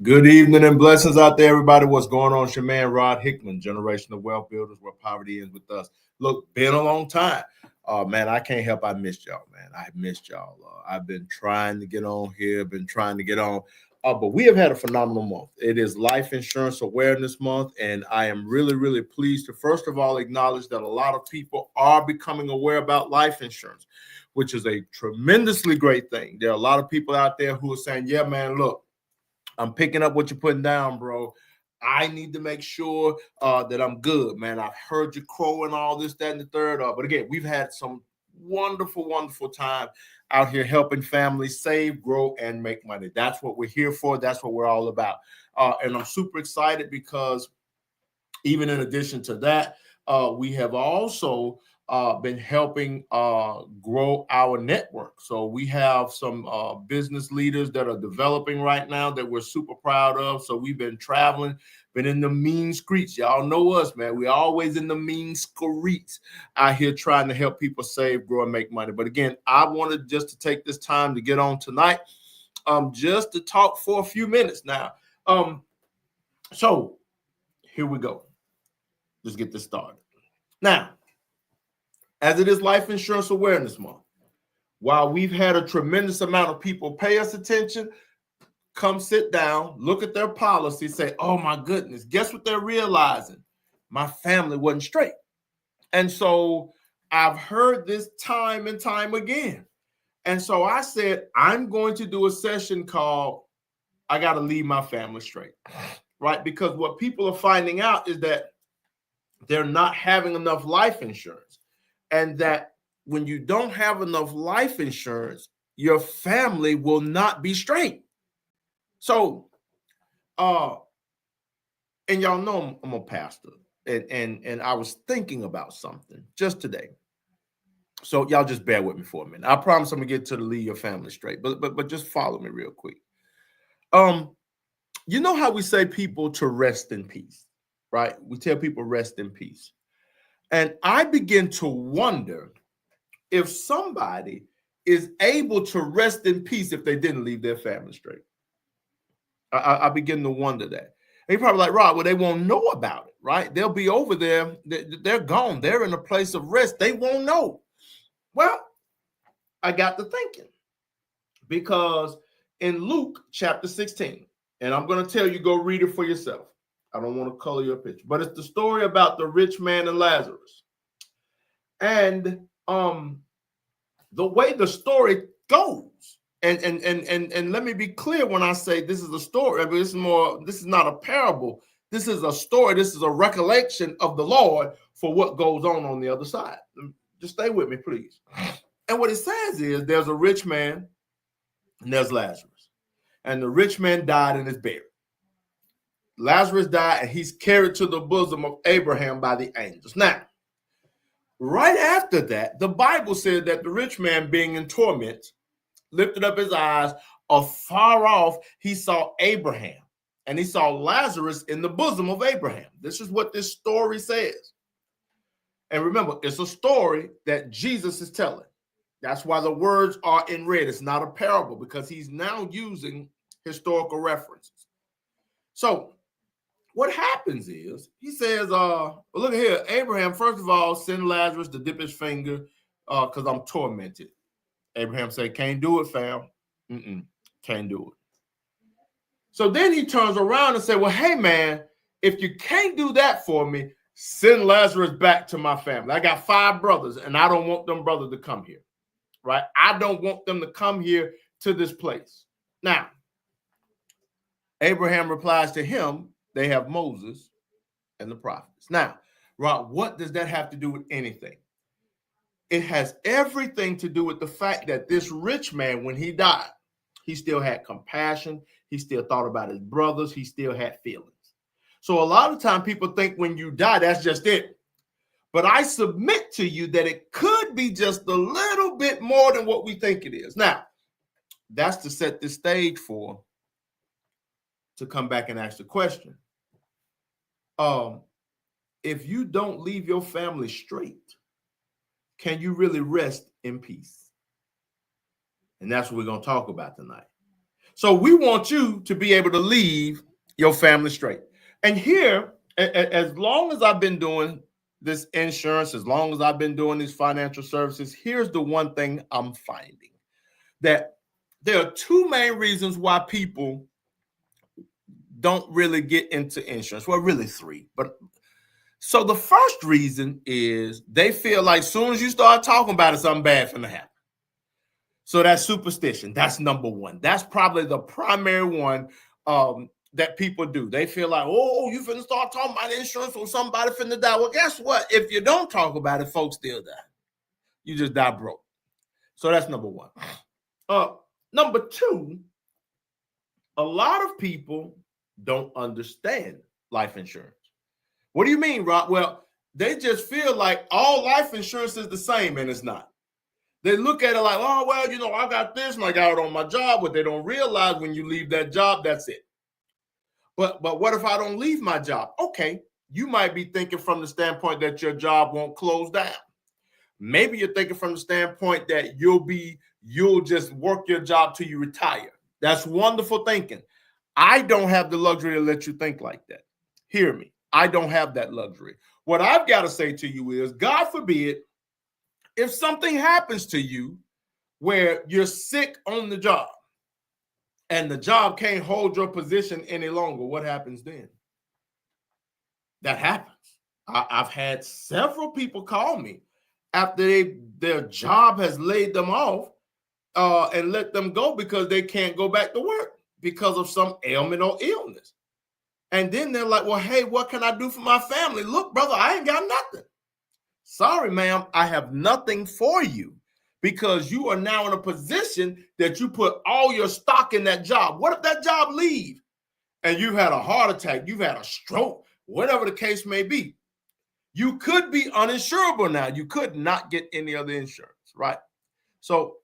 Good evening and blessings out there, everybody. What's going on? It's your man, Rod Hickman, Generational Wealth Builders, where poverty ends with us. Look, been a long time. Man, I can't help. I missed y'all, man. I missed y'all. I've been trying to get on here, been trying to get on. But we have had a phenomenal month. It is Life Insurance Awareness Month, and I am really, really pleased to, first of all, acknowledge that a lot of people are becoming aware about life insurance, which is a tremendously great thing. There are a lot of people out there who are saying, yeah, man, look, I'm picking up what you're putting down, bro. I need to make sure that I'm good, man. I've heard you crow and all this, that, and the third. But again, we've had some wonderful, wonderful time out here helping families save, grow, and make money. That's what we're here for. That's what we're all about. And I'm super excited because even in addition to that, we have also been helping grow our network. So we have some business leaders that are developing right now that we're super proud of. So we've been traveling, been in the mean streets. Y'all know us, man. We're always in the mean streets out here trying to help people save, grow, and make money. But again, I wanted just to take this time to get on tonight, just to talk for a few minutes now. So here we go. Let's get this started. Now, as it is Life Insurance Awareness Month, while we've had a tremendous amount of people pay us attention, come sit down, look at their policy, say, oh my goodness, guess what they're realizing? My family wasn't straight. And so I've heard this time and time again. And so I said, I'm going to do a session called I Got to Leave My Family Straight, right? Because what people are finding out is that they're not having enough life insurance. And that when you don't have enough life insurance, your family will not be straight. So, and y'all know I'm a pastor, and I was thinking about something just today. So y'all just bear with me for a minute. I promise I'm gonna get to the leave your family straight, but just follow me real quick. You know how we say people to rest in peace, right? We tell people rest in peace. And I begin to wonder if somebody is able to rest in peace if they didn't leave their family straight. I begin to wonder that. And you're probably like, Rod, well, they won't know about it, right? They'll be over there. They're gone. They're in a place of rest. They won't know. Well, I got to thinking because in Luke chapter 16, and I'm going to tell you, go read it for yourself. I don't want to color your picture, but it's the story about the rich man and Lazarus. And the way the story goes, and let me be clear when I say this is a story. I mean, this is not a parable. This is a story. This is a recollection of the Lord for what goes on the other side. Just stay with me, please. And what it says is there's a rich man and there's Lazarus. And the rich man died and is buried. Lazarus died and he's carried to the bosom of Abraham by the angels. Now, right after that, the Bible said that the rich man, being in torment, lifted up his eyes afar off. He saw Abraham and he saw Lazarus in the bosom of Abraham. This is what this story says. And remember, it's a story that Jesus is telling. That's why the words are in red. It's not a parable because he's now using historical references. So what happens is he says, well, look at here, Abraham, first of all, send Lazarus to dip his finger because I'm tormented. Abraham said, can't do it, fam. Can't do it. So then he turns around and said, well, hey, man, if you can't do that for me, send Lazarus back to my family. I got 5 brothers, and I don't want them brothers to come here, right? I don't want them to come here to this place. Now, Abraham replies to him, they have Moses and the prophets. Now, Rod, what does that have to do with anything? It has everything to do with the fact that this rich man, when he died, he still had compassion. He still thought about his brothers. He still had feelings. So a lot of time people think when you die, that's just it. But I submit to you that it could be just a little bit more than what we think it is. Now, that's to set the stage for to come back and ask the question. If you don't leave your family straight, can you really rest in peace? And that's what we're going to talk about tonight. So we want you to be able to leave your family straight. And here, as long as I've been doing this insurance, as long as I've been doing these financial services, here's the one thing I'm finding, that there are two main reasons why people don't really get into insurance. Well, really three. But so the first reason is they feel like as soon as you start talking about it, something bad's gonna happen. So that's superstition. That's number one. That's probably the primary one that people do. They feel like, oh, you finna start talking about insurance or somebody finna die. Well, guess what? If you don't talk about it, folks still die. You just die broke. So that's number one. Number two, a lot of people don't understand life insurance. What do you mean, Rob? Well, they just feel like all life insurance is the same, and it's not. They look at it like, oh, well, you know, I got this and I got it on my job. What they don't realize, when you leave that job, that's it. But what if I don't leave my job? Okay, you might be thinking from the standpoint that your job won't close down. Maybe you're thinking from the standpoint that you'll just work your job till you retire. That's wonderful thinking. I don't have the luxury to let you think like that. Hear me. I don't have that luxury. What I've got to say to you is, God forbid, if something happens to you where you're sick on the job and the job can't hold your position any longer, what happens then? That happens. I've had several people call me after their job has laid them off and let them go because they can't go back to work because of some ailment or illness. And then they're like, well, hey, what can I do for my family? Look, brother, I ain't got nothing. Sorry, ma'am, I have nothing for you because you are now in a position that you put all your stock in that job. What if that job leaves and you've had a heart attack, you've had a stroke, whatever the case may be? You could be uninsurable now. You could not get any other insurance, right? So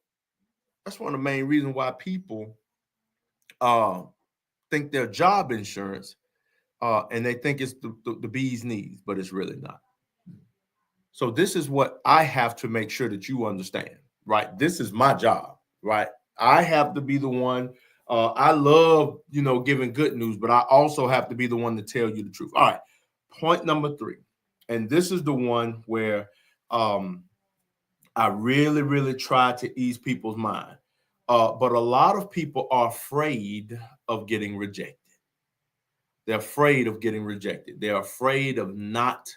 that's one of the main reasons why people think their job insurance and they think it's the bee's knees, but it's really not. So this is what I have to make sure that you understand, right? This is my job, right? I have to be the one. I love, giving good news, but I also have to be the one to tell you the truth. All right. Point number three. And this is the one where I really, really try to ease people's mind. But a lot of people are afraid of getting rejected. They're afraid of getting rejected. They're afraid of not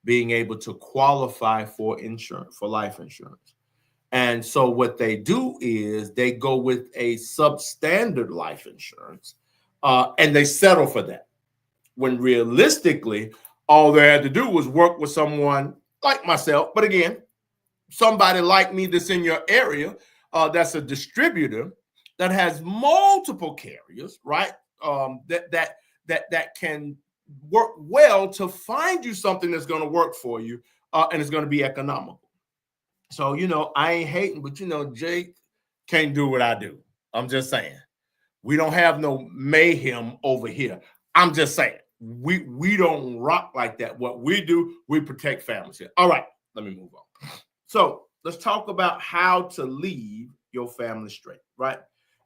being able to qualify for insurance, for life insurance. And so what they do is they go with a substandard life insurance and they settle for that. When realistically, all they had to do was work with someone like myself. But again, somebody like me that's in your area, that's a distributor that has multiple carriers, right? That can work well to find you something that's going to work for you and it's going to be economical. So, I ain't hating, but Jake can't do what I do. I'm just saying. We don't have no mayhem over here. I'm just saying. We don't rock like that. What we do, we protect families here. All right, let me move on. So let's talk about how to leave your family straight, right?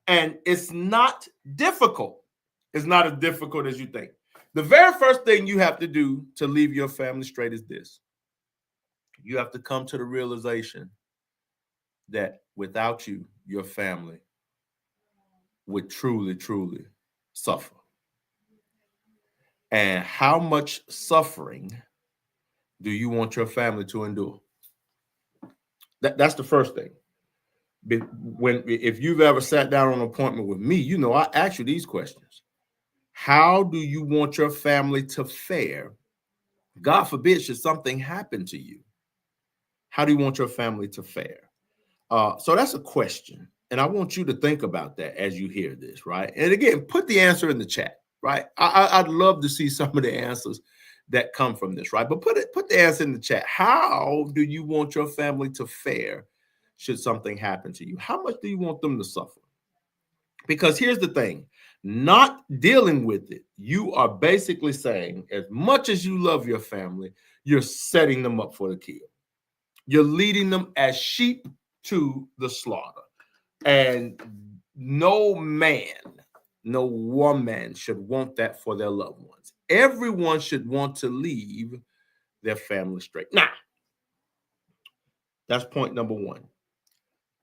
And it's not difficult. It's not as difficult as you think. The very first thing you have to do to leave your family straight is this. You have to come to the realization that without you, your family would truly, truly suffer. And how much suffering do you want your family to endure? That's the first thing. If you've ever sat down on an appointment with me, I ask you these questions. How do you want your family to fare? God forbid, should something happen to you? How do you want your family to fare? So that's a question. And I want you to think about that as you hear this, right? And again, put the answer in the chat, right? I'd love to see some of the answers that come from this, right? But put the answer in the chat. How do you want your family to fare should something happen to you? How much do you want them to suffer? Because here's the thing, not dealing with it, you are basically saying, as much as you love your family, you're setting them up for the kill. You're leading them as sheep to the slaughter. And no man, no woman should want that for their loved ones. Everyone should want to leave their family straight. Now, that's point number one.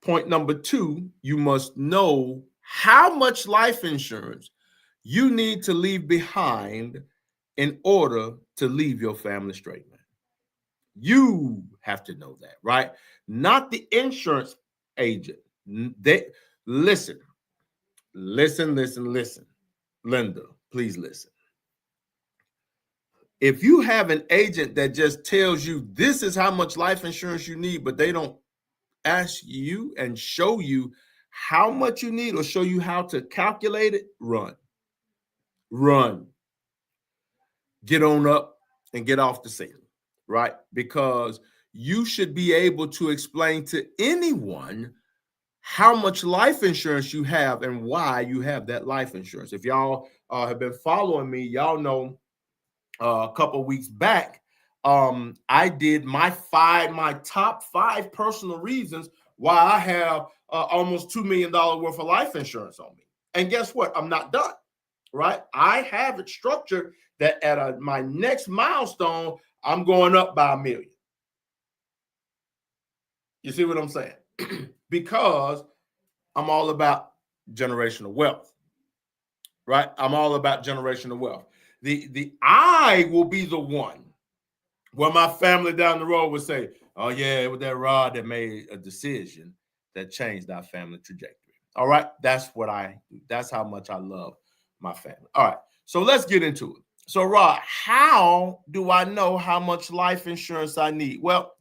Point number two, you must know how much life insurance you need to leave behind in order to leave your family straight, man. You have to know that, right? Not the insurance agent. They listen, listen. Linda, please listen. If you have an agent that just tells you this is how much life insurance you need, but they don't ask you and show you how much you need or show you how to calculate it, run. Get on up and get off the scene, right? Because you should be able to explain to anyone how much life insurance you have and why you have that life insurance. If y'all have been following me, y'all know a couple of weeks back, I did my top 5 personal reasons why I have almost $2 million worth of life insurance on me. And guess what? I'm not done, right? I have it structured that at my next milestone, I'm going up by $1 million. You see what I'm saying? Because I'm all about generational wealth, right? I'm all about generational wealth. I will be the one where my family down the road would say, oh yeah, it was that Rod that made a decision that changed our family trajectory. All right, that's what I do. That's how much I love my family. All right, so let's get into it. So Rod, how do I know how much life insurance I need? Well,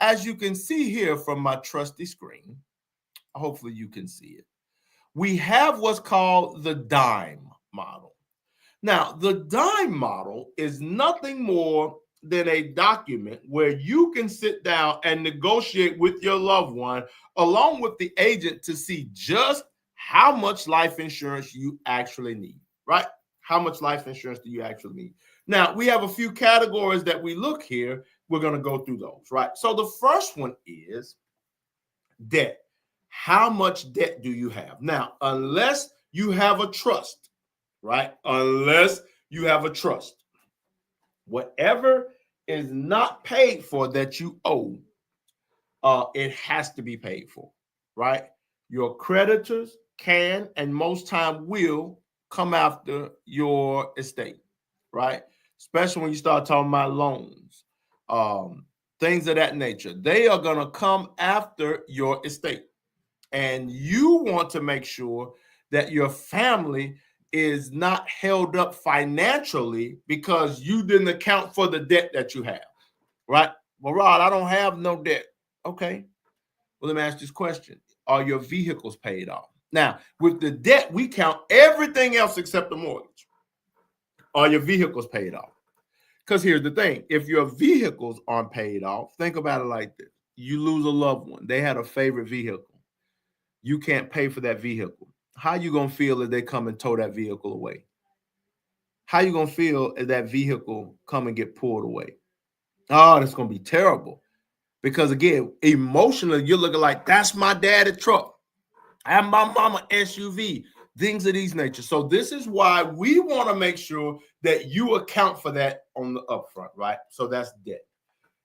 as you can see here from my trusty screen, hopefully you can see it, we have what's called the DIME model. Now, the DIME model is nothing more than a document where you can sit down and negotiate with your loved one along with the agent to see just how much life insurance you actually need, right? How much life insurance do you actually need? Now, we have a few categories that we look here. We're going to go through those, right? So the first one is debt. How much debt do you have? Now, unless you have a trust, right? Unless you have a trust, whatever is not paid for that you owe, it has to be paid for, right? Your creditors can and most time will come after your estate, right? Especially when you start talking about loans, things of that nature. They are going to come after your estate. And you want to make sure that your family is not held up financially because you didn't account for the debt that you have, right? Well, Rod, I don't have no debt. Okay. Well, let me ask this question. Are your vehicles paid off? Now, with the debt, we count everything else except the mortgage. Are your vehicles paid off? Because here's the thing. If your vehicles aren't paid off, think about it like this. You lose a loved one. They had a favorite vehicle. You can't pay for that vehicle. How you going to feel if they come and tow that vehicle away? How you going to feel if that vehicle come and get pulled away? Oh, that's going to be terrible. Because again, emotionally, you're looking like, that's my daddy's truck. I have my mama SUV, things of these nature. So this is why we want to make sure that you account for that on the upfront, right? So that's debt.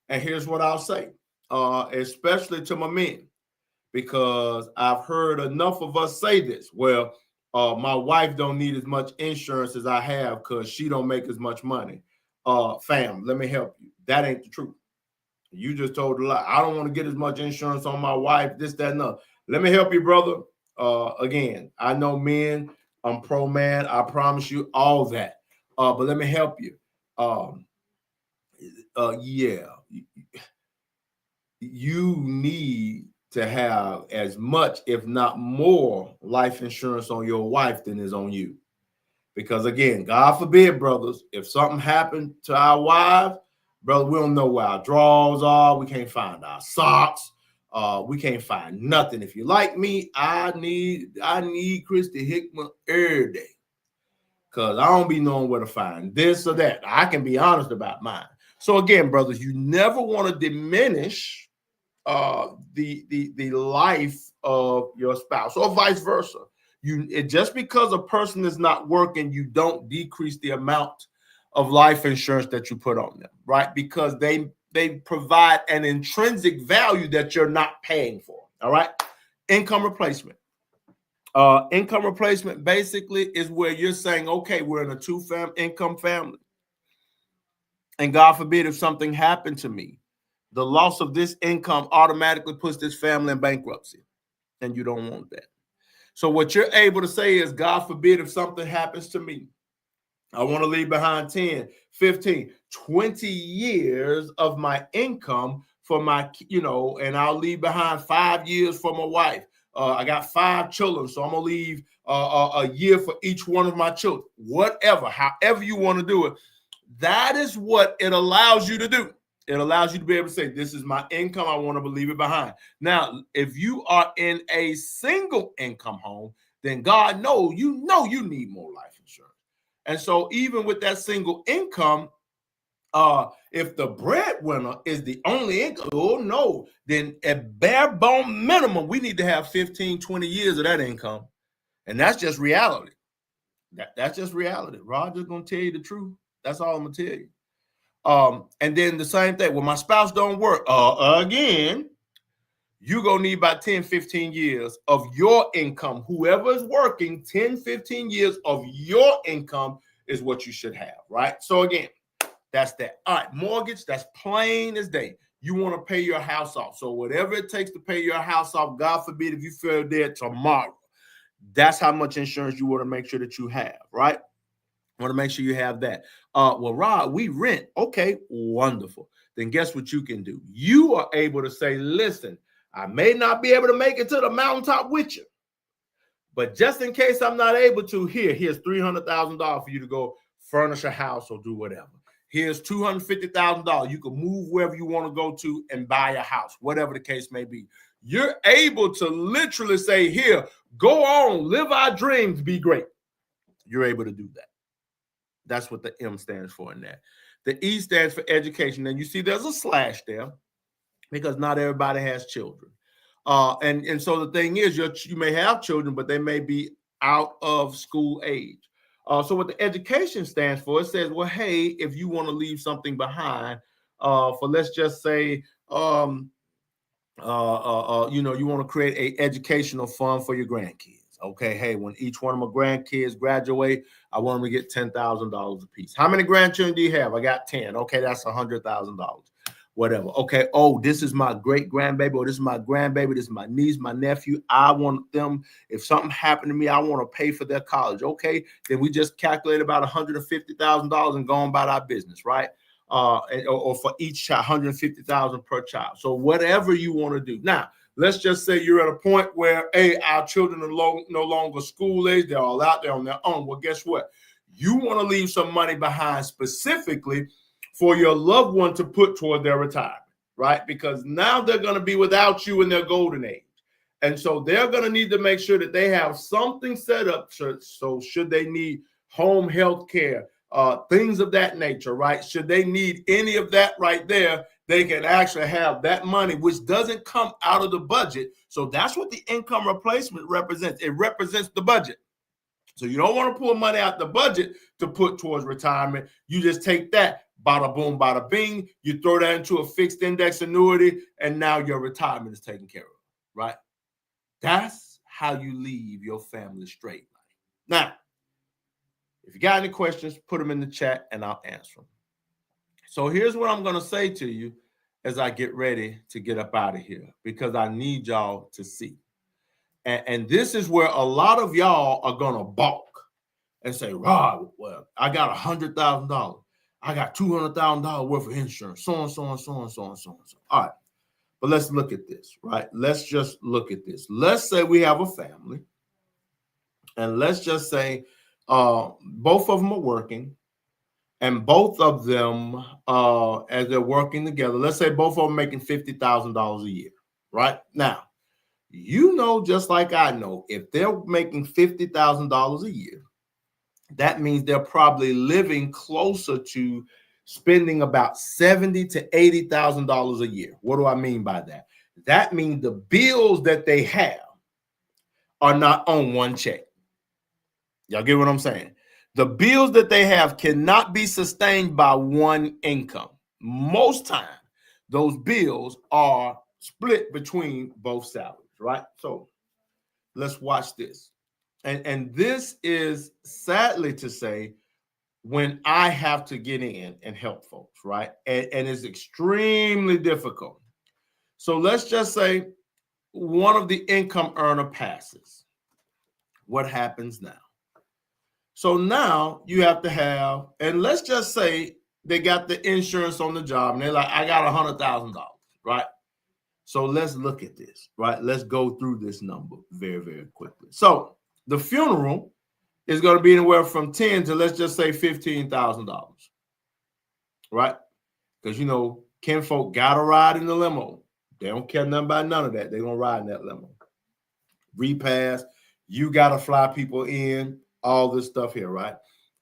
And here's what I'll say, especially to my men, because I've heard enough of us say this. Well, my wife don't need as much insurance as I have because she don't make as much money. Fam, let me help you. That ain't the truth. You just told a lie. I don't want to get as much insurance on my wife, this, that, and other. Let me help you, brother. Again, I know men. I'm pro man. I promise you all that. But let me help you. Yeah. You need to have as much, if not more, life insurance on your wife than is on you. Because again, God forbid, brothers, if something happened to our wives, brother, we don't know where our drawers are. We can't find our socks. We can't find nothing. If you like me, I need Christy Hickman every day. Because I don't be knowing where to find this or that. I can be honest about mine. So again, brothers, you never want to diminish the life of your spouse, or vice versa. Just because a person is not working, you don't decrease the amount of life insurance that you put on them, right? Because they provide an intrinsic value that you're not paying for. All right. Income replacement. Income replacement basically is where you're saying, okay, we're in a two-income family, and God forbid if something happened to me, the loss of this income automatically puts this family in bankruptcy, and you don't want that. So what you're able to say is, God forbid if something happens to me, I want to leave behind 10, 15, 20 years of my income for my, and I'll leave behind 5 years for my wife. I got 5 children, so I'm going to leave a year for each one of my children. Whatever, however you want to do it, that is what it allows you to do. It allows you to be able to say, this is my income. I want to leave it behind. Now, if you are in a single income home, then God knows you need more life insurance. And so even with that single income, if the breadwinner is the only income, then at bare bone minimum, we need to have 15, 20 years of that income. And that's just reality. That's just reality. Roger's going to tell you the truth. That's all I'm going to tell you. And then the same thing, when my spouse don't work, again, you're going to need about 10, 15 years of your income. Whoever is working, 10, 15 years of your income is what you should have, right? So again, that's that. All right, mortgage, that's plain as day. You want to pay your house off. So whatever it takes to pay your house off, God forbid if you fell dead tomorrow, that's how much insurance you want to make sure that you have, right? Want to make sure you have that. Well, Rod, we rent. Okay, wonderful. Then guess what you can do? You are able to say, listen, I may not be able to make it to the mountaintop with you, but just in case I'm not able to, here's $300,000 for you to go furnish a house or do whatever. Here's $250,000. You can move wherever you want to go to and buy a house, whatever the case may be. You're able to literally say, here, go on, live our dreams, be great. You're able to do that. That's what the M stands for in that. The E stands for education. And you see there's a slash there because not everybody has children. And so the thing is, you may have children, but they may be out of school age. So what the education stands for, it says, well, hey, if you want to leave something behind for, let's just say, you want to create an educational fund for your grandkids. Okay, hey, when each one of my grandkids graduate, I want them to get $10,000 a piece. How many grandchildren do you have? I got 10. Okay, that's $100,000. Whatever. Okay, this is my great grandbaby, or this is my grandbaby, this is my niece, my nephew. I want them, if something happened to me, I want to pay for their college. Okay, then we just calculate about $150,000 and go on about our business, right? Or for each child, $150,000 per child. So whatever you want to do. Now, let's just say you're at a point where, our children are no longer school age. They're all out there on their own. Well, guess what? You want to leave some money behind specifically for your loved one to put toward their retirement, right? Because now they're going to be without you in their golden age. And so they're going to need to make sure that they have something set up. So should they need home health care, things of that nature, right? Should they need any of that right there, they can actually have that money, which doesn't come out of the budget. So that's what the income replacement represents. It represents the budget. So you don't want to pull money out the budget to put towards retirement. You just take that, bada boom, bada bing. You throw that into a fixed index annuity, and now your retirement is taken care of, right? That's how you leave your family straight. Now, if you got any questions, put them in the chat and I'll answer them. So here's what I'm going to say to you as I get ready to get up out of here, because I need y'all to see. And this is where a lot of y'all are going to balk and say, Rob, well, I got $100,000. I got $200,000 worth of insurance, so on, so on, so on, so on, so on. All right. But let's look at this, right? Let's just look at this. Let's say we have a family, and let's just say both of them are working, and both of them, as they're working together, let's say both of them making $50,000 a year, right? Now, just like I know, if they're making $50,000 a year, that means they're probably living closer to spending about $70,000 to $80,000 a year. What do I mean by that? That means the bills that they have are not on one check. Y'all get what I'm saying? The bills that they have cannot be sustained by one income. Most time, those bills are split between both salaries, right? So let's watch this. And this is, sadly to say, when I have to get in and help folks, right? And it's extremely difficult. So let's just say one of the income earner passes. What happens now? So now you have to have, and let's just say they got the insurance on the job and they're like, I got $100,000, right? So let's look at this, right? Let's go through this number very, very quickly. So the funeral is going to be anywhere from 10 to, let's just say, $15,000, right? Because, you know, kinfolk got to ride in the limo. They don't care nothing about none of that. They're going to ride in that limo. Repast, you got to fly people in, all this stuff here, right?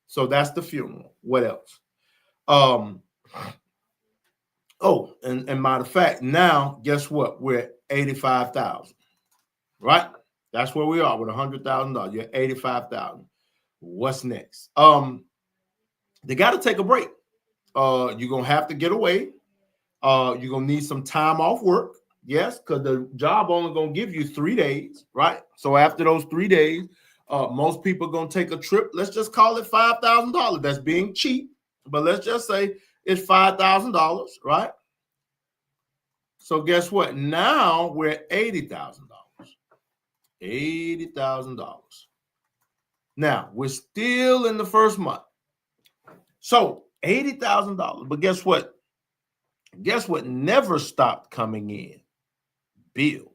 So that's the funeral. What else? Oh, and matter of fact, now guess what? We're at 85,000, right? That's where we are with $100,000. You're at 85,000. What's next? They got to take a break. You're gonna have to get away. You're gonna need some time off work. Yes, because the job only gonna give you 3 days, right? So after those 3 days, most people are gonna take a trip. Let's just call it $5,000. That's being cheap, but let's just say it's $5,000, right? So guess what? Now we're at $80,000. $80,000. Now we're still in the first month. So $80,000. But guess what? Guess what never stopped coming in? Bills.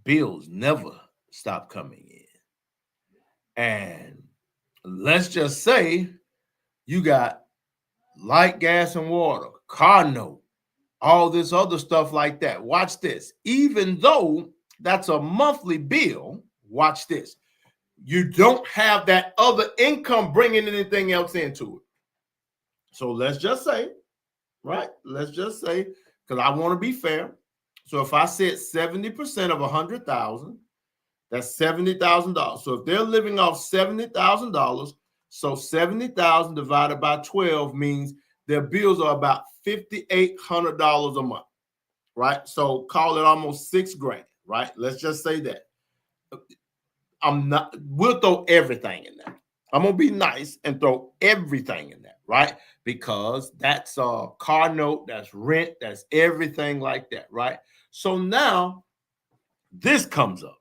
Bills never stopped coming in. And let's just say you got light, gas, and water, car note, all this other stuff like that. Watch this. Even though that's a monthly bill, watch this. You don't have that other income bringing anything else into it. So let's just say, right? Let's just say, because I want to be fair. So if I said 70% of 100,000, that's $70,000. So if they're living off $70,000, so 70,000 divided by 12 means their bills are about $5,800 a month, right? So call it almost $6,000, right? Let's just say that. We'll throw everything in there. I'm gonna be nice and throw everything in there, right? Because that's a car note, that's rent, that's everything like that, right? So now this comes up.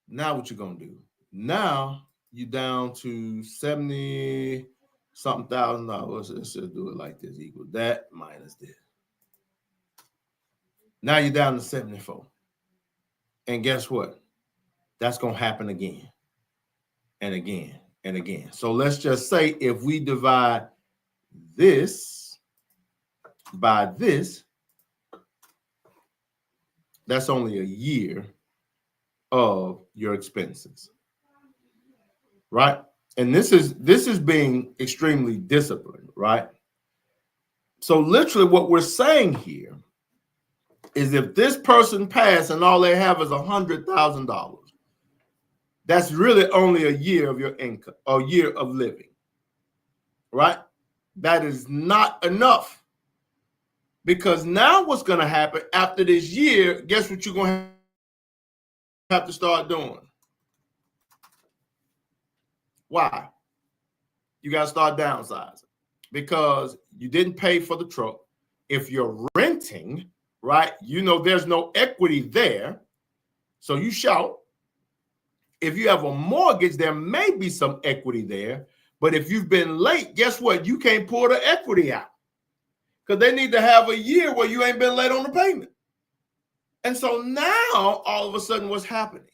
Now what you're gonna do? Now you're down to 70 something thousand dollars. Let's just do it like this: equal that minus this. Now you're down to 74. And guess what? That's gonna happen again and again and again. So let's just say if we divide this by this, that's only a year of your expenses, right? And this is being extremely disciplined, right? So literally what we're saying here is if this person passed and all they have is $100,000, that's really only a year of your income, a year of living, right? That is not enough. Because now what's going to happen after this year, guess what you're going to have to start doing? Why? You got to start downsizing because you didn't pay for the truck. If you're renting, right, you know there's no equity there, so you shout. If you have a mortgage, there may be some equity there, but if you've been late, guess what? You can't pull the equity out because they need to have a year where you ain't been late on the payment. And so now, all of a sudden, what's happening?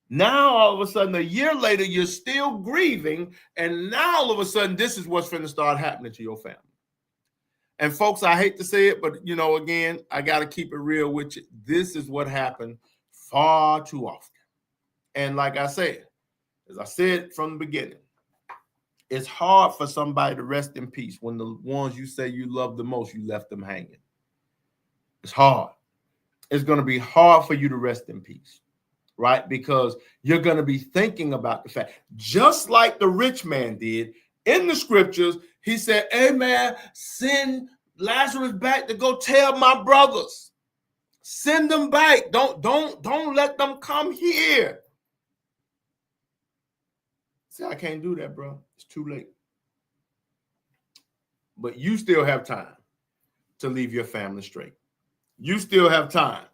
Now, all of a sudden, a year later, you're still grieving, and now, all of a sudden, this is what's going to start happening to your family. And folks, I hate to say it, but, you know, again, I got to keep it real with you. This is what happened far too often. And like I said, as I said from the beginning, it's hard for somebody to rest in peace when the ones you say you love the most, you left them hanging. It's hard. It's going to be hard for you to rest in peace. right? Because you're going to be thinking about the fact, just like the rich man did in the scriptures. He said, hey man, send Lazarus back to go tell my brothers. Send them back. Don't let them come here. See, I can't do that, bro. It's too late. But you still have time to leave your family straight. You still have time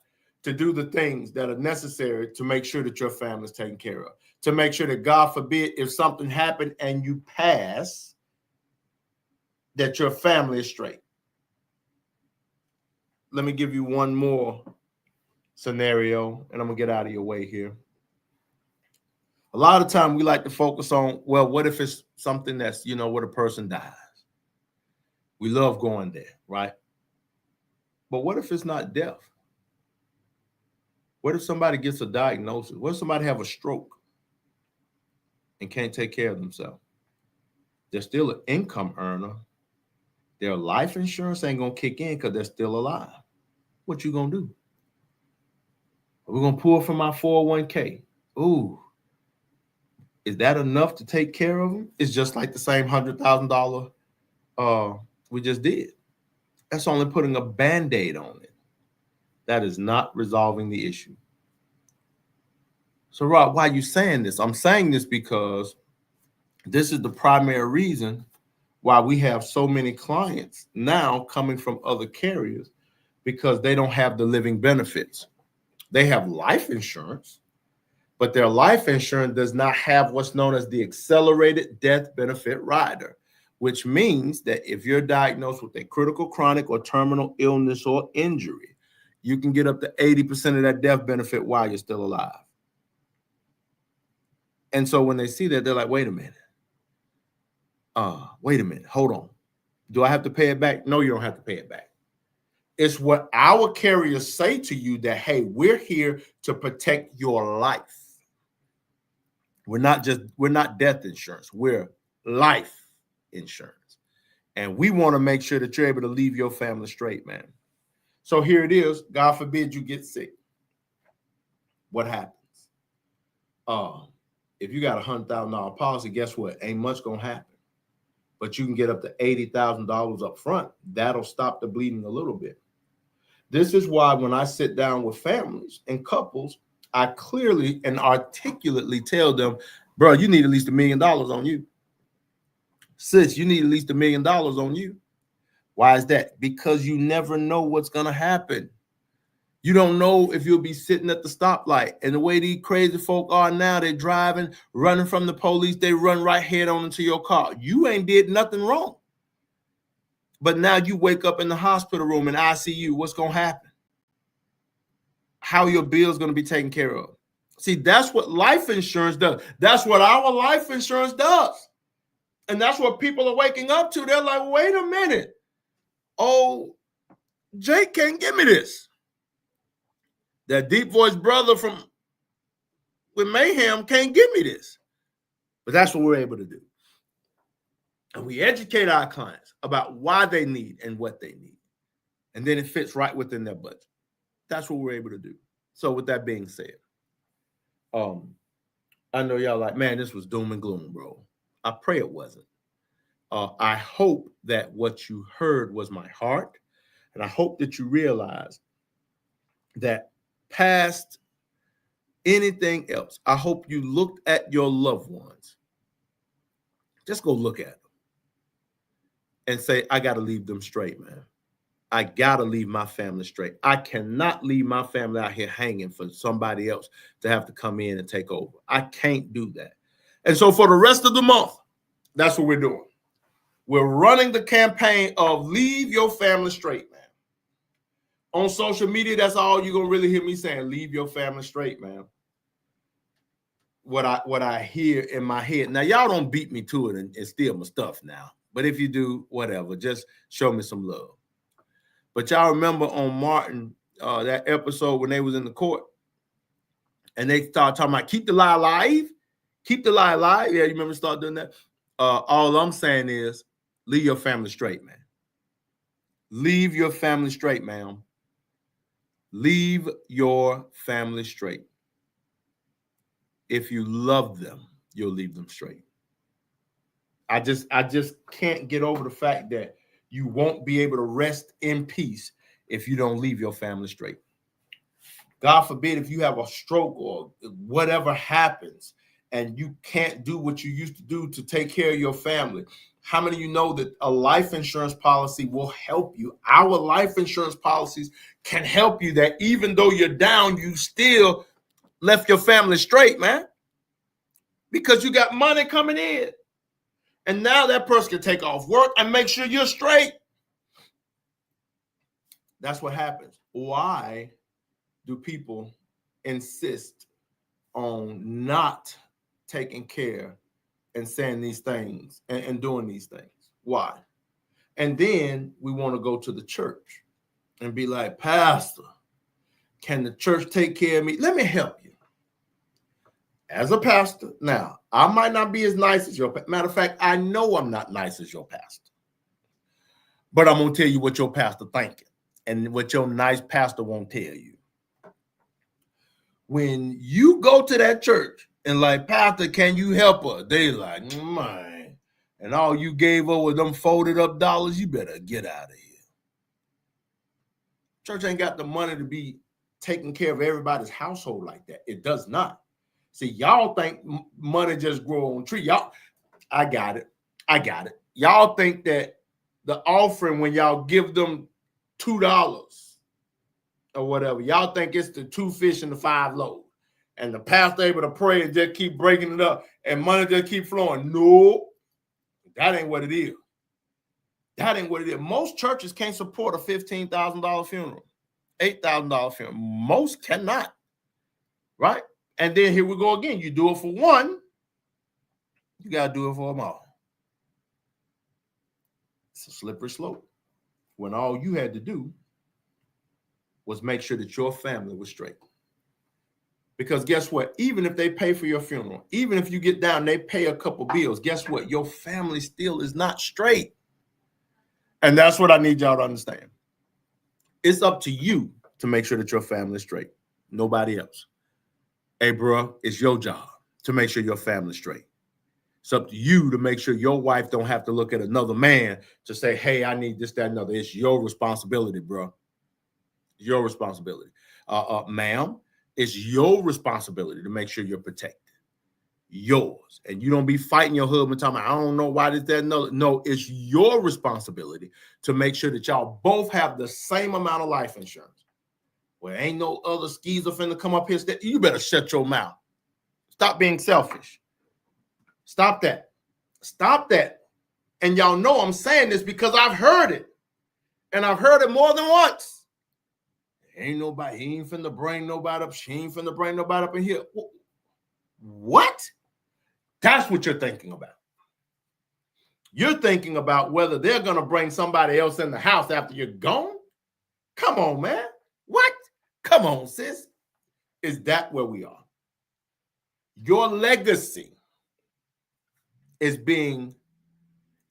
to do the things that are necessary to make sure that your family is taken care of. To make sure that, God forbid, if something happened and you pass, that your family is straight. Let me give you one more scenario, and I'm going to get out of your way here. A lot of time we like to focus on, well, what if it's something that's, where the person dies? We love going there, right? But what if it's not death? What if somebody gets a diagnosis? What if somebody have a stroke and can't take care of themselves? They're still an income earner. Their life insurance ain't going to kick in because they're still alive. What you going to do? We're going to pull from my 401k. Ooh. Is that enough to take care of them? It's just like the same $100,000 we just did. That's only putting a Band-Aid on it. That is not resolving the issue. So, Rob, why are you saying this? I'm saying this because this is the primary reason why we have so many clients now coming from other carriers, because they don't have the living benefits. They have life insurance, but their life insurance does not have what's known as the accelerated death benefit rider, which means that if you're diagnosed with a critical, chronic, or terminal illness or injury, you can get up to 80% of that death benefit while you're still alive. And so when they see that, they're like, wait a minute, hold on. Do I have to pay it back? No, you don't have to pay it back. It's what our carriers say to you that, hey, we're here to protect your life. We're not death insurance. We're life insurance. And we want to make sure that you're able to leave your family straight, man. So here it is. God forbid you get sick. What happens? If you got $100,000 policy, guess what? Ain't much going to happen. But you can get up to $80,000 up front. That'll stop the bleeding a little bit. This is why when I sit down with families and couples, I clearly and articulately tell them, bro, you need at least $1 million on you. Sis, you need at least $1 million on you. Why is that? Because you never know what's going to happen. You don't know if you'll be sitting at the stoplight. And the way these crazy folk are now, they're driving, running from the police. They run right head on into your car. You ain't did nothing wrong. But now you wake up in the hospital room in ICU. What's going to happen? How your bill's going to be taken care of. See, that's what life insurance does. That's what our life insurance does. And that's what people are waking up to. They're like, wait a minute. Oh, Jake can't give me this. That deep voice brother with Mayhem can't give me this. But that's what we're able to do. And we educate our clients about why they need and what they need. And then it fits right within their budget. That's what we're able to do. So with that being said, I know y'all like, man, this was doom and gloom, bro. I pray it wasn't. I hope that what you heard was my heart. And I hope that you realize that past anything else, I hope you looked at your loved ones. Just go look at them and say, I got to leave them straight, man. I got to leave my family straight. I cannot leave my family out here hanging for somebody else to have to come in and take over. I can't do that. And so for the rest of the month, that's what we're doing. We're running the campaign of leave your family straight, man. On social media, that's all you're going to really hear me saying, leave your family straight, man. What I hear in my head. Now, y'all don't beat me to it and steal my stuff now. But if you do, whatever, just show me some love. But y'all remember on Martin, that episode when they was in the court and they started talking about keep the lie alive, keep the lie alive. Yeah, you remember start doing that? All I'm saying is leave your family straight, man. Leave your family straight, ma'am. Leave your family straight. if you love them, you'll leave them straight. I just can't get over the fact that you won't be able to rest in peace if you don't leave your family straight. God forbid if you have a stroke or whatever happens and you can't do what you used to do to take care of your family. How many of you know that a life insurance policy will help you? Our life insurance policies can help you, that even though you're down, you still left your family straight, man, because you got money coming in. And now that person can take off work and make sure you're straight. That's what happens. Why do people insist on not taking care and saying these things and doing these things? Why? And then we want to go to the church and be like, Pastor, can the church take care of me? Let me help you. As a pastor, now, I might not be as nice as your pastor. Matter of fact, I know I'm not nice as your pastor. But I'm going to tell you what your pastor thinking and what your nice pastor won't tell you. When you go to that church and like, Pastor, can you help her? They like, man, and all you gave her was them folded up dollars, you better get out of here. Church ain't got the money to be taking care of everybody's household like that. It does not. See, y'all think money just grow on tree. Y'all, I got it. Y'all think that the offering, when y'all give them $2 or whatever, y'all think it's the 2 fish and the 5 loaves, and the pastor able to pray and just keep breaking it up and money just keep flowing. No, that ain't what it is. That ain't what it is. Most churches can't support a $15,000 funeral, $8,000 funeral. Most cannot, right? And then here we go again. You do it for one, you got to do it for them all. It's a slippery slope when all you had to do was make sure that your family was straight. Because guess what? Even if they pay for your funeral, even if you get down, they pay a couple bills, guess what? Your family still is not straight. And that's what I need y'all to understand. It's up to you to make sure that your family is straight. Nobody else. Hey, bro, it's your job to make sure your family's straight. It's up to you to make sure your wife don't have to look at another man to say, hey, I need this, that, and another. It's your responsibility, bro. Your responsibility. Ma'am, it's your responsibility to make sure you're protected. Yours. And you don't be fighting your husband talking about, I don't know why this, that, and other. No, it's your responsibility to make sure that y'all both have the same amount of life insurance. Well, ain't no other skeezer finna come up here. You better shut your mouth. Stop being selfish. Stop that. Stop that. And y'all know I'm saying this because I've heard it. And I've heard it more than once. Ain't nobody, he ain't finna bring nobody up. She ain't finna bring nobody up in here. What? That's what you're thinking about. You're thinking about whether they're going to bring somebody else in the house after you're gone? Come on, man. What? Come on, sis. Is that where we are? Your legacy is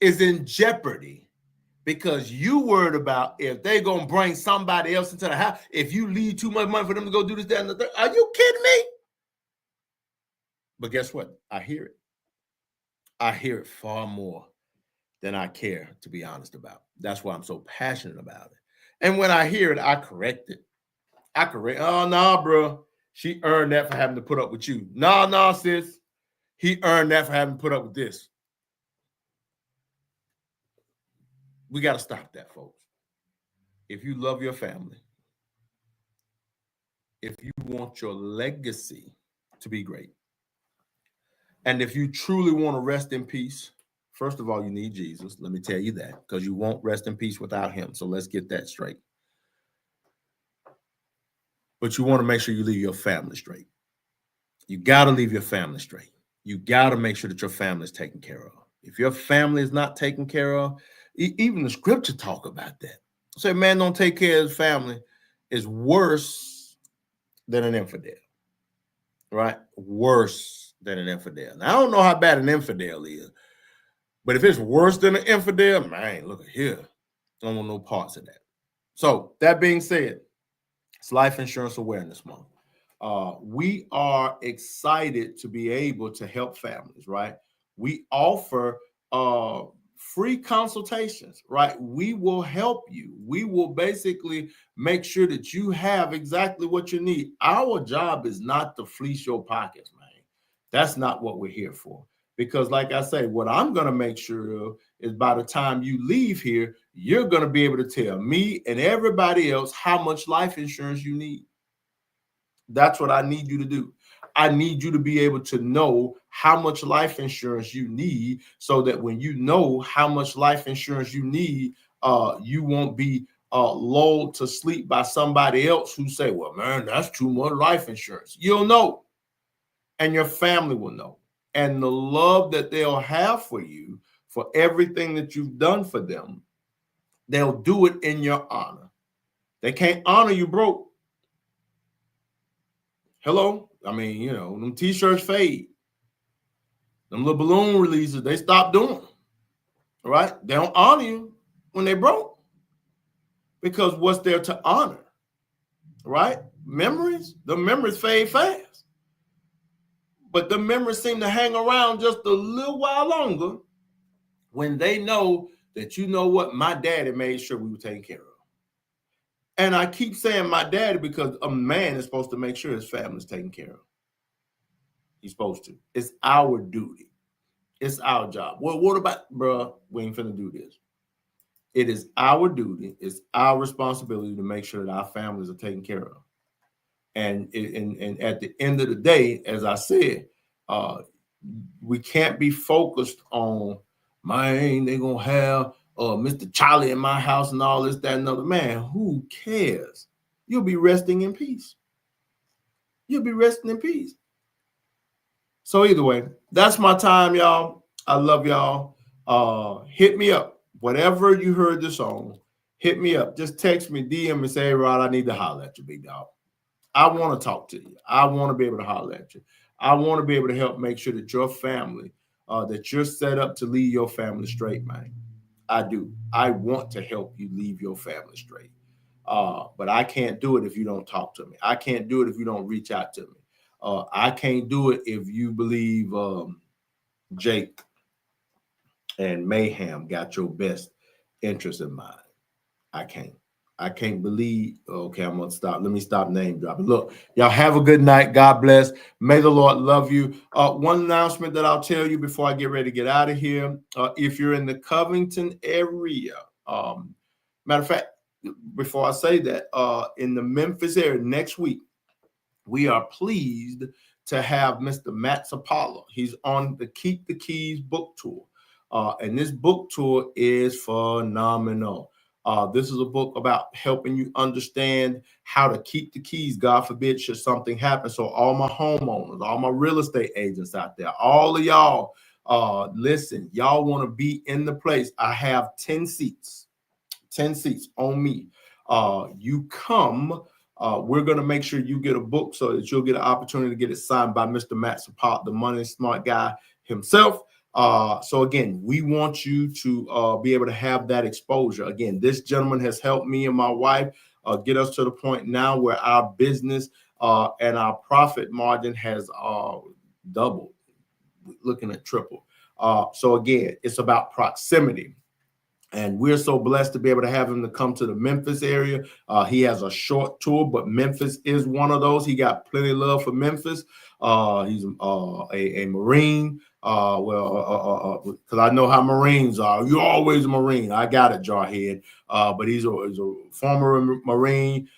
in jeopardy because you worried about if they're going to bring somebody else into the house, if you leave too much money for them to go do this, that, and the third. Are you kidding me? But guess what? I hear it. I hear it far more than I care, to be honest about. That's why I'm so passionate about it. And when I hear it, I correct it. Oh, no, bro. She earned that for having to put up with you. No, sis. He earned that for having to put up with this. We got to stop that, folks. If you love your family, if you want your legacy to be great, and if you truly want to rest in peace, first of all, you need Jesus. Let me tell you that, because you won't rest in peace without him. So let's get that straight. But you want to make sure you leave your family straight. You got to leave your family straight. You got to make sure that your family is taken care of. If your family is not taken care of, even the scripture talk about that. Say, man, don't take care of his family is worse than an infidel, right? Worse than an infidel. Now, I don't know how bad an infidel is, but if it's worse than an infidel, man, look at here. I don't want no parts of that. So that being said, it's Life Insurance Awareness Month. We are excited to be able to help families, right? We offer free consultations, right? We will help you. We will basically make sure that you have exactly what you need. Our job is not to fleece your pockets, man. That's not what we're here for. Because, like I say, what I'm going to make sure of is by the time you leave here, you're going to be able to tell me and everybody else how much life insurance you need. That's what I need you to do. I need you to be able to know how much life insurance you need, so that when you know how much life insurance you need, you won't be lulled to sleep by somebody else who say, well, man, that's too much life insurance. You'll know, and your family will know. And the love that they'll have for you, for everything that you've done for them, they'll do it in your honor. They can't honor you broke. Hello? I mean, you know, them t-shirts fade. Them little balloon releases, they stop doing them, right? They don't honor you when they broke, because what's there to honor, right? Memories, the memories fade fast. But the memories seem to hang around just a little while longer when they know that, you know what, my daddy made sure we were taken care of. And I keep saying my daddy because a man is supposed to make sure his family's taken care of. He's supposed to. It's our duty. It's our job. Well, what about, bro? We ain't finna do this. It is our duty. It's our responsibility to make sure that our families are taken care of. And at the end of the day, as I said, we can't be focused on, man, they're going to have Mr. Charlie in my house and all this, that, and other. Man, who cares? You'll be resting in peace. You'll be resting in peace. So either way, that's my time, y'all. I love y'all. Hit me up. Whatever you heard this on, hit me up. Just text me, DM me, say, hey, Rod, I need to holler at you, big dog. I want to talk to you. I want to be able to holler at you. I want to be able to help make sure that your family, that you're set up to lead your family straight, man. I do. I want to help you leave your family straight. But I can't do it if you don't talk to me. I can't do it if you don't reach out to me. I can't do it if you believe Jake and Mayhem got your best interest in mind. I can't. I can't believe. Okay, I'm gonna stop. Let me stop name dropping. Look, y'all have a good night. God bless. May the Lord love you. One announcement that I'll tell you before I get ready to get out of here. If you're in the Covington area, matter of fact, before I say that, in the Memphis area next week, we are pleased to have Mr. Matt Sapala. He's on the Keep the Keys book tour. And this book tour is phenomenal. This is a book about helping you understand how to keep the keys, God forbid, should something happen. So all my homeowners, all my real estate agents out there, all of y'all, listen, y'all want to be in the place. I have 10 seats on me. You come. We're going to make sure you get a book so that you'll get an opportunity to get it signed by Mr. Matt Sapala, the money smart guy himself. So again, we want you to be able to have that exposure. Again, this gentleman has helped me and my wife get us to the point now where our business and our profit margin has doubled, looking at triple. So again, it's about proximity. And we're so blessed to be able to have him to come to the Memphis area. He has a short tour, but Memphis is one of those. He got plenty of love for Memphis. He's a Marine. Because I know how Marines are. You're always a Marine. I got it, Jarhead. But he's a former Marine.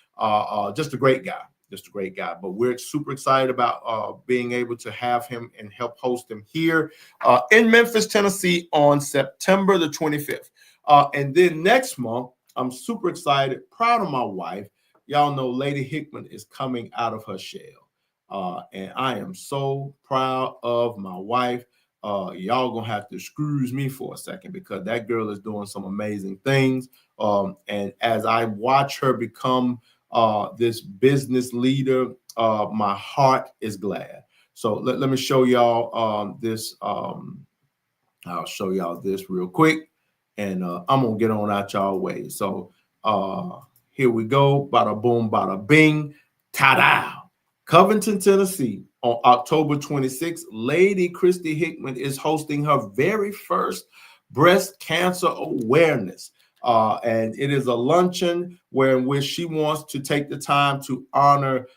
Just a great guy. Just a great guy. But we're super excited about being able to have him and help host him here in Memphis, Tennessee on September the 25th. And then next month, I'm super excited, proud of my wife. Y'all know Lady Hickman is coming out of her shell. And I am so proud of my wife. Y'all gonna have to excuse me for a second because that girl is doing some amazing things. And as I watch her become this business leader, my heart is glad. So let me show y'all this. I'll show y'all this real quick. And I'm going to get on out y'all way. So here we go. Bada boom, bada bing. Ta-da. Covington, Tennessee, on October 26th, Lady Christy Hickman is hosting her very first breast cancer awareness. And it is a luncheon in which she wants to take the time to honor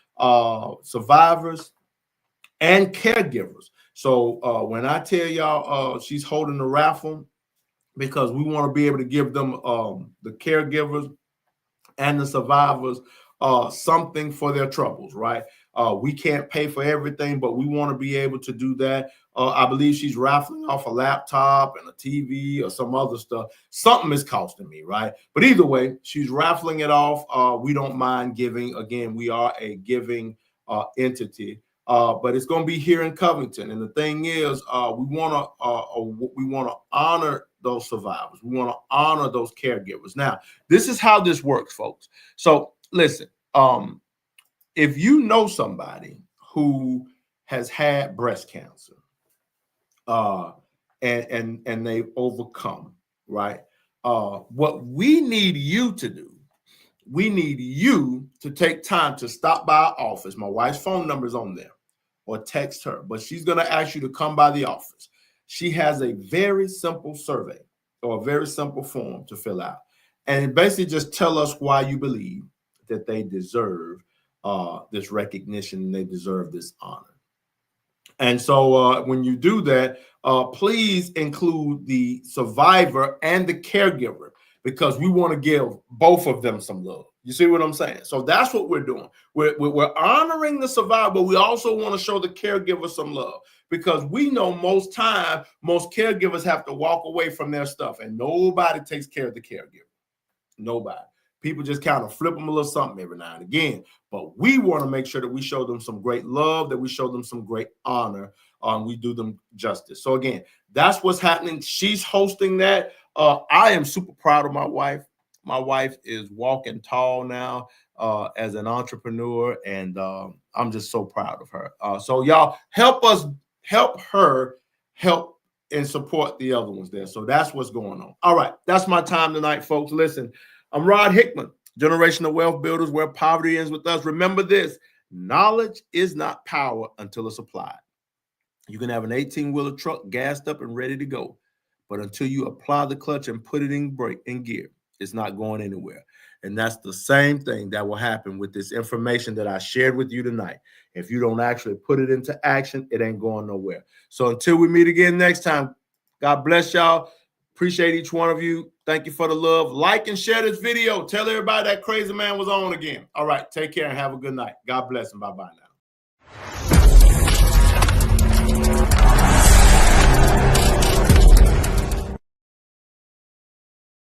survivors and caregivers. So when I tell y'all she's holding a raffle, because we want to be able to give them, the caregivers and the survivors, something for their troubles, right? We can't pay for everything, but we want to be able to do that. I believe she's raffling off a laptop and a TV or some other stuff. Something is costing me, right? But either way, she's raffling it off. We don't mind giving. Again, we are a giving entity. But it's going to be here in Covington, and the thing is, we want to honor those survivors. We want to honor those caregivers. Now, this is how this works, folks. So, listen. If you know somebody who has had breast cancer, and they've overcome, right? What we need you to do. We need you to take time to stop by our office. My wife's phone number is on there, or text her, but she's going to ask you to come by the office. She has a very simple survey or a very simple form to fill out. And basically just tell us why you believe that they deserve this recognition and they deserve this honor. And so when you do that, please include the survivor and the caregiver, because we want to give both of them some love. You see what I'm saying? So that's what we're doing. We're honoring the survivor, but we also want to show the caregiver some love, because we know most time, most caregivers have to walk away from their stuff, and nobody takes care of the caregiver. Nobody. People just kind of flip them a little something every now and again. But we want to make sure that we show them some great love, that we show them some great honor, we do them justice. So again, that's what's happening. She's hosting that. I am super proud of my wife. My wife is walking tall now as an entrepreneur, and I'm just so proud of her. So y'all help us, help her, help and support the other ones there. So that's what's going on. All right, that's my time tonight, folks. Listen, I'm Rod Hickman, Generational Wealth Builders, where poverty ends with us. Remember this: knowledge is not power until it's applied. You can have an 18-wheeler truck gassed up and ready to go, but until you apply the clutch and put it in gear, it's not going anywhere. And that's the same thing that will happen with this information that I shared with you tonight. If you don't actually put it into action, it ain't going nowhere. So until we meet again next time, God bless y'all. Appreciate each one of you. Thank you for the love. Like and share this video. Tell everybody that crazy man was on again. All right, take care and have a good night. God bless and bye-bye now.